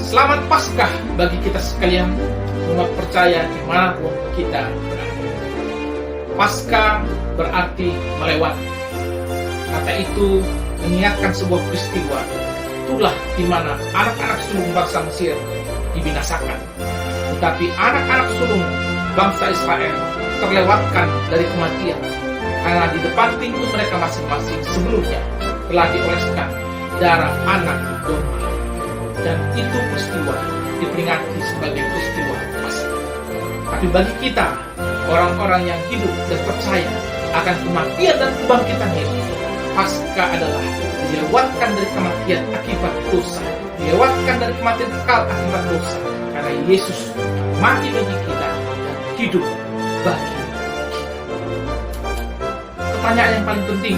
Selamat Paskah bagi kita sekalian, umat percaya dimanapun kita berada. Paskah berarti melewati. Kata itu mengingatkan sebuah peristiwa. Itulah di mana anak-anak sulung bangsa Mesir dibinasakan. Tetapi anak-anak sulung bangsa Israel terlewatkan dari kematian, karena di depan pintu mereka masing-masing sebelumnya telah dioleskan darah anak domba. Dan itu peristiwa diperingati sebagai peristiwa Paskah. Tapi bagi kita, orang-orang yang hidup dan percaya akan kematian dan kebangkitan Yesus, Paskah adalah dilewatkan dari kematian akibat dosa, dilewatkan dari kematian kekal akibat dosa, karena Yesus mati bagi kita dan hidup bagi kita. Pertanyaan yang paling penting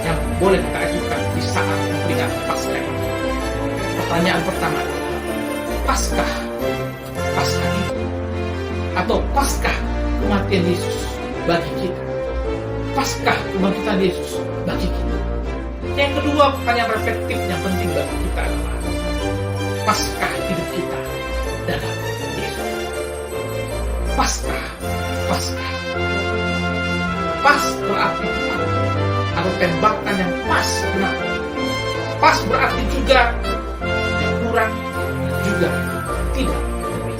yang boleh kita ajukan di saat memperingati Paskah ini. Pertanyaan pertama, Paskah itu atau Paskah kematian Yesus bagi kita? Paskah kebangkitan Yesus bagi kita? Yang kedua, pertanyaan reflektif yang penting bagi kita adalah Paskah hidup kita dalam Yesus. Paskah. Pas berarti tepat atau tembakan yang pas benar. Pas berarti juga yang kurang dan juga tidak lebih.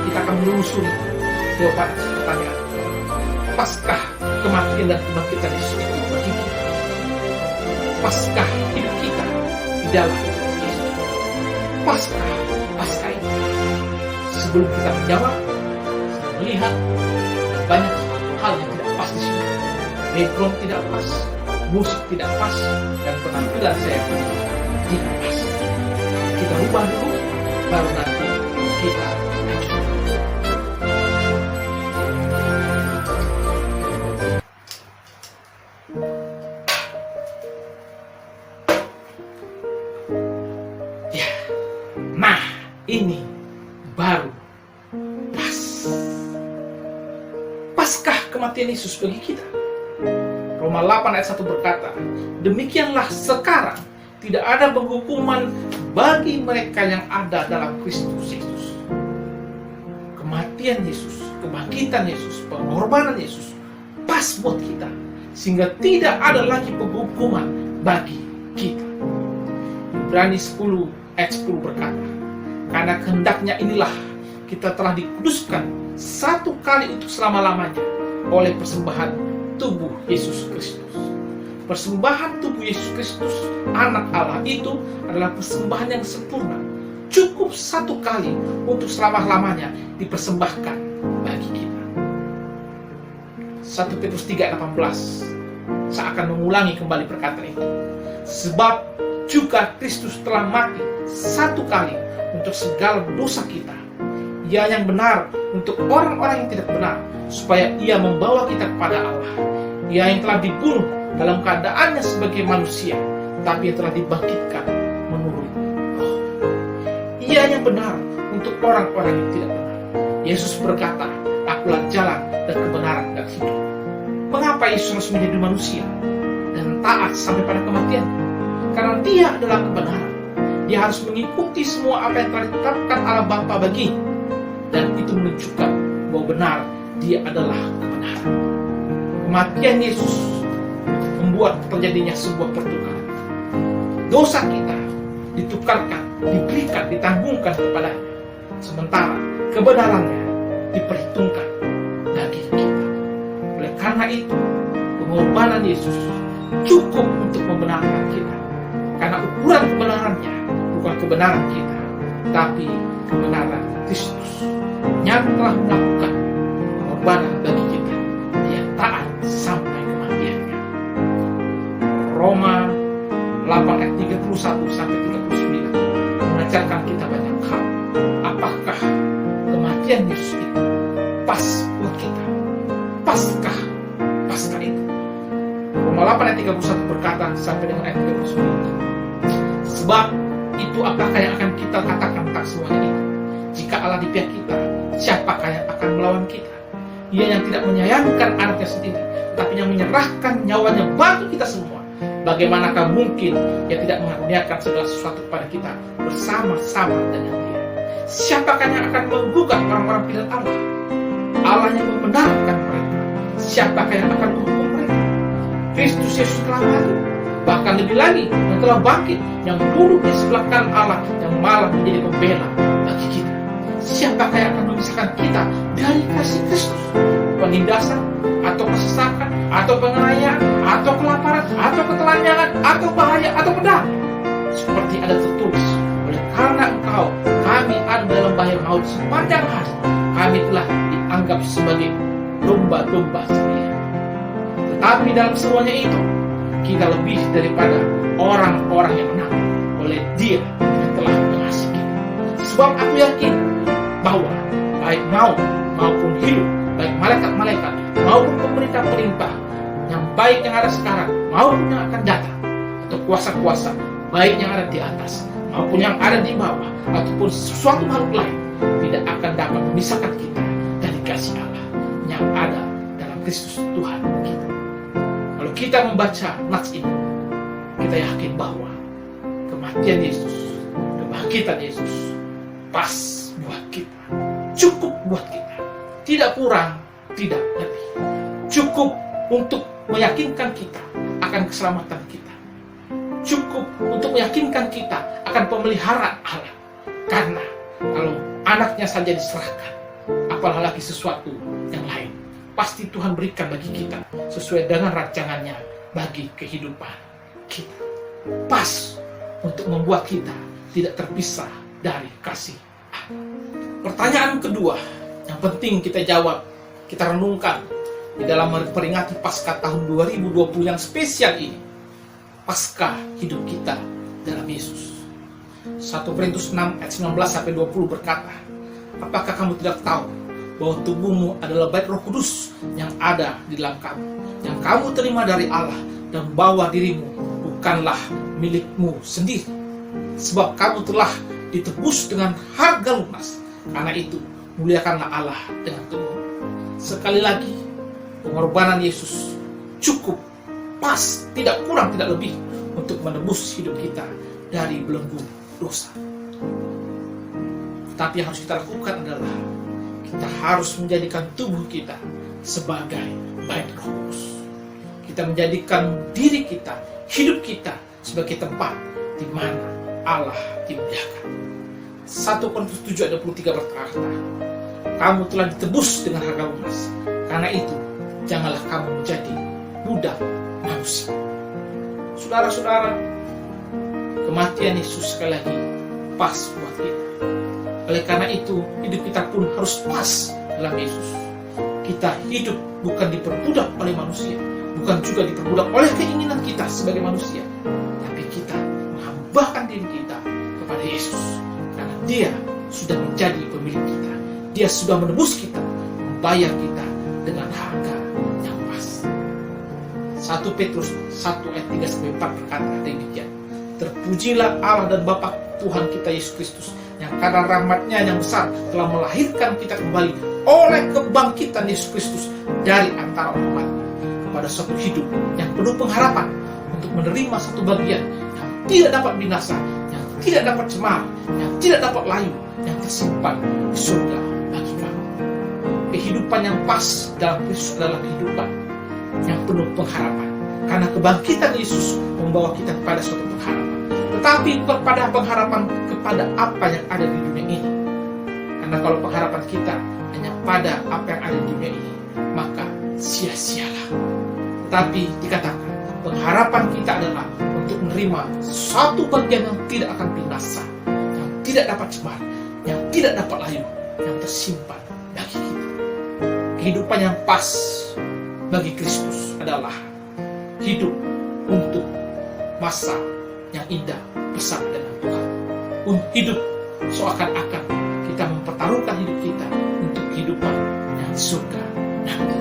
Kita akan menelusuri jawaban pertanyaan. Paskah kematian dan kebangkitan Yesus itu bagi kita? Paskah hidup kita di dalam Yesus? Paskah itu. Sebelum kita menjawab, saya melihat banyak hal yang tidak pas di sini. Background tidak pas, musik tidak pas, dan penampilan saya pun tidak pas. Kita ubah dulu, baru nanti kita lanjut. Ya, nah ini baru pas. Paskah kematian Yesus bagi kita. Roma 8 ayat 1 berkata, demikianlah sekarang tidak ada penghukuman bagi mereka yang ada dalam Kristus Yesus. Kematian Yesus, kebangkitan Yesus, pengorbanan Yesus pas buat kita, sehingga tidak ada lagi penghukuman bagi kita. Ibrani 10 ayat 10 berkata, karena kehendaknya inilah kita telah dikuduskan satu kali untuk selama-lamanya oleh persembahan tubuh Yesus Kristus. Persembahan tubuh Yesus Kristus, anak Allah itu adalah persembahan yang sempurna. Cukup satu kali untuk selama-lamanya dipersembahkan bagi kita. 1 Petrus 3:18, saya akan mengulangi kembali perkataan itu. Sebab juga Kristus telah mati satu kali untuk segala dosa kita. Ia yang benar untuk orang-orang yang tidak benar, supaya ia membawa kita kepada Allah. Ia yang telah dibunuh dalam keadaannya sebagai manusia, tapi yang telah dibangkitkan menurut roh. Ia yang benar untuk orang-orang yang tidak benar. Yesus berkata, akulah jalan dan kebenaran dan hidup. Mengapa Yesus harus menjadi manusia dan taat sampai pada kematian? Karena dia adalah kebenaran. Dia harus mengikuti semua apa yang telah ditetapkan Allah Bapa baginya. Dan itu menunjukkan bahwa benar dia adalah kebenaran. Kematian Yesus membuat terjadinya sebuah pertukaran. Dosa kita ditukarkan, diberikan, ditanggungkan kepadanya. Sementara kebenarannya diperhitungkan bagi kita. Oleh karena itu, pengorbanan Yesus cukup untuk membenarkan kita. Karena ukuran kebenarannya bukan kebenaran kita, tapi kebenaran Kristus yang telah melakukan pengorbanan bagi kita. Dia taat sampai kematiannya. Roma 8 ayat 31 sampai 39 mengajarkan kita banyak hal. Apakah kematian Yesus itu pas buat kita? Paskah itu. Roma 8 ayat 31 berkata sampai dengan ayat 39. Sebab itu apakah yang akan kita katakan tentang semuanya itu? Jika Allah di pihak kita, siapakah yang akan melawan kita? Ia yang tidak menyayangkan anaknya sendiri, tetapi yang menyerahkan nyawanya bagi kita semua. Bagaimanakah mungkin Dia tidak mengaruniakan segala sesuatu kepada kita bersama-sama dengan Dia? Siapakah yang akan menggugat orang-orang pilihan Allah? Allah yang membenarkan mereka. Siapakah yang akan menghukum mereka? Kristus Yesus telah mati, bahkan lebih lagi yang telah bangkit, yang duduk di sebelah kanan Allah, yang malah menjadi pembela bagi kita. Siapakah yang akan memisahkan kita dari kasih Kristus? Penindasan, atau kesesakan, atau penganiayaan, atau kelaparan, atau ketelanjangan, atau bahaya, atau pedang? Seperti ada tertulis, oleh karena Engkau, kami ada dalam bahaya maut sepanjang hari. Kami telah dianggap sebagai domba-domba sembelihan. Tetapi dalam semuanya itu, kita lebih daripada orang-orang yang menang oleh Dia yang telah mengasihi kita. Sebab aku yakin bahwa baik maut maupun hidup, baik malaikat-malaikat maupun pemerintah-pemerintah, yang baik yang ada sekarang maupun yang akan datang, atau kuasa-kuasa baik yang ada di atas maupun yang ada di bawah, ataupun sesuatu makhluk lain, tidak akan dapat memisahkan kita dari kasih Allah yang ada dalam Kristus Tuhan kita. Kalau kita membaca nats ini, kita yakin bahwa kematian Yesus, kebangkitan Yesus pas buat kita, cukup buat kita, tidak kurang, tidak lebih. Cukup untuk meyakinkan kita akan keselamatan kita, cukup untuk meyakinkan kita akan pemeliharaan Allah. Karena kalau anaknya saja diserahkan, apalagi sesuatu yang lain, pasti Tuhan berikan bagi kita sesuai dengan rancangannya bagi kehidupan kita. Pas untuk membuat kita tidak terpisah dari kasih Allah. Pertanyaan kedua yang penting kita jawab, kita renungkan di dalam memperingati Paskah tahun 2020 yang spesial ini. Paskah hidup kita dalam Yesus. 1 Korintus 6 ayat 19-20 berkata, apakah kamu tidak tahu bahwa tubuhmu adalah bait Roh Kudus yang ada di dalam kamu, yang kamu terima dari Allah, dan bahwa dirimu bukanlah milikmu sendiri, sebab kamu telah ditebus dengan harga lunas. Karena itu muliakanlah Allah dengan tubuh. Sekali lagi, pengorbanan Yesus cukup, pas, tidak kurang, tidak lebih untuk menebus hidup kita dari belenggu dosa. Tapi yang harus kita lakukan adalah kita harus menjadikan tubuh kita sebagai bait Roh Kudus. Kita menjadikan diri kita, hidup kita sebagai tempat di mana Allah dimuliakan. 1 Korintus 7 ayat 23 berkata, kamu telah ditebus dengan harga lunas. Karena itu, janganlah kamu menjadi budak manusia. Saudara-saudara, kematian Yesus sekali lagi pas buat kita. Oleh karena itu, hidup kita pun harus pas dalam Yesus. Kita hidup bukan diperbudak oleh manusia, bukan juga diperbudak oleh keinginan kita sebagai manusia, tapi kita menghambakan diri kita kepada Yesus. Karena Dia sudah menjadi pemilik kita. Dia sudah menebus kita, membayar kita dengan harga yang pas. 1 Petrus 1 ayat 3-4 berkata demikian, terpujilah Allah dan Bapa Tuhan kita Yesus Kristus, yang karena rahmat-Nya yang besar telah melahirkan kita kembali oleh kebangkitan Yesus Kristus dari antara orang mati kepada suatu hidup yang penuh pengharapan untuk menerima satu bagian yang tidak dapat binasa, yang tidak dapat cemar, yang tidak dapat layu, yang tersimpan di surga bagi kamu. Kehidupan yang pas dalam Kristus adalah kehidupan yang penuh pengharapan, karena kebangkitan Yesus membawa kita kepada suatu pengharapan. Tetapi kepada pengharapan kepada apa yang ada di dunia ini. Karena kalau pengharapan kita hanya pada apa yang ada di dunia ini, maka sia-sialah. Tetapi dikatakan pengharapan kita adalah untuk menerima satu bagian yang tidak akan binasa, yang tidak dapat cemar, yang tidak dapat layu, yang tersimpan bagi kita. Kehidupan yang pas bagi Kristus adalah hidup untuk masa yang indah bersama dengan Tuhan. Untuk hidup seakan-akan kita mempertaruhkan hidup kita untuk kehidupan yang di surga nanti.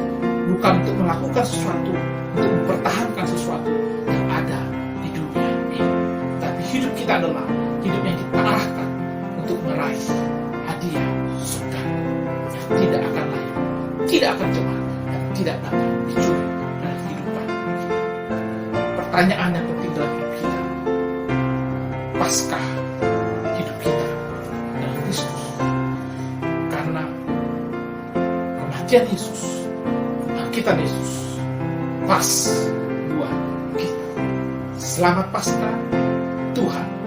Bukan untuk melakukan sesuatu, untuk mempertahankan sesuatu yang ada di dunia ini. Tapi hidup kita adalah hidup yang kita arahkan untuk meraih hadiah surga yang tidak akan layu, tidak akan cemar, dan tidak dapat dicuri dari kehidupan kita. pertanyaan yang penting dalam hidup kita. Paskah hidup kita dalam Kristus. Karena kematian Yesus, kebangkitan Yesus pas buat kita. Selamat Paskah, Tuhan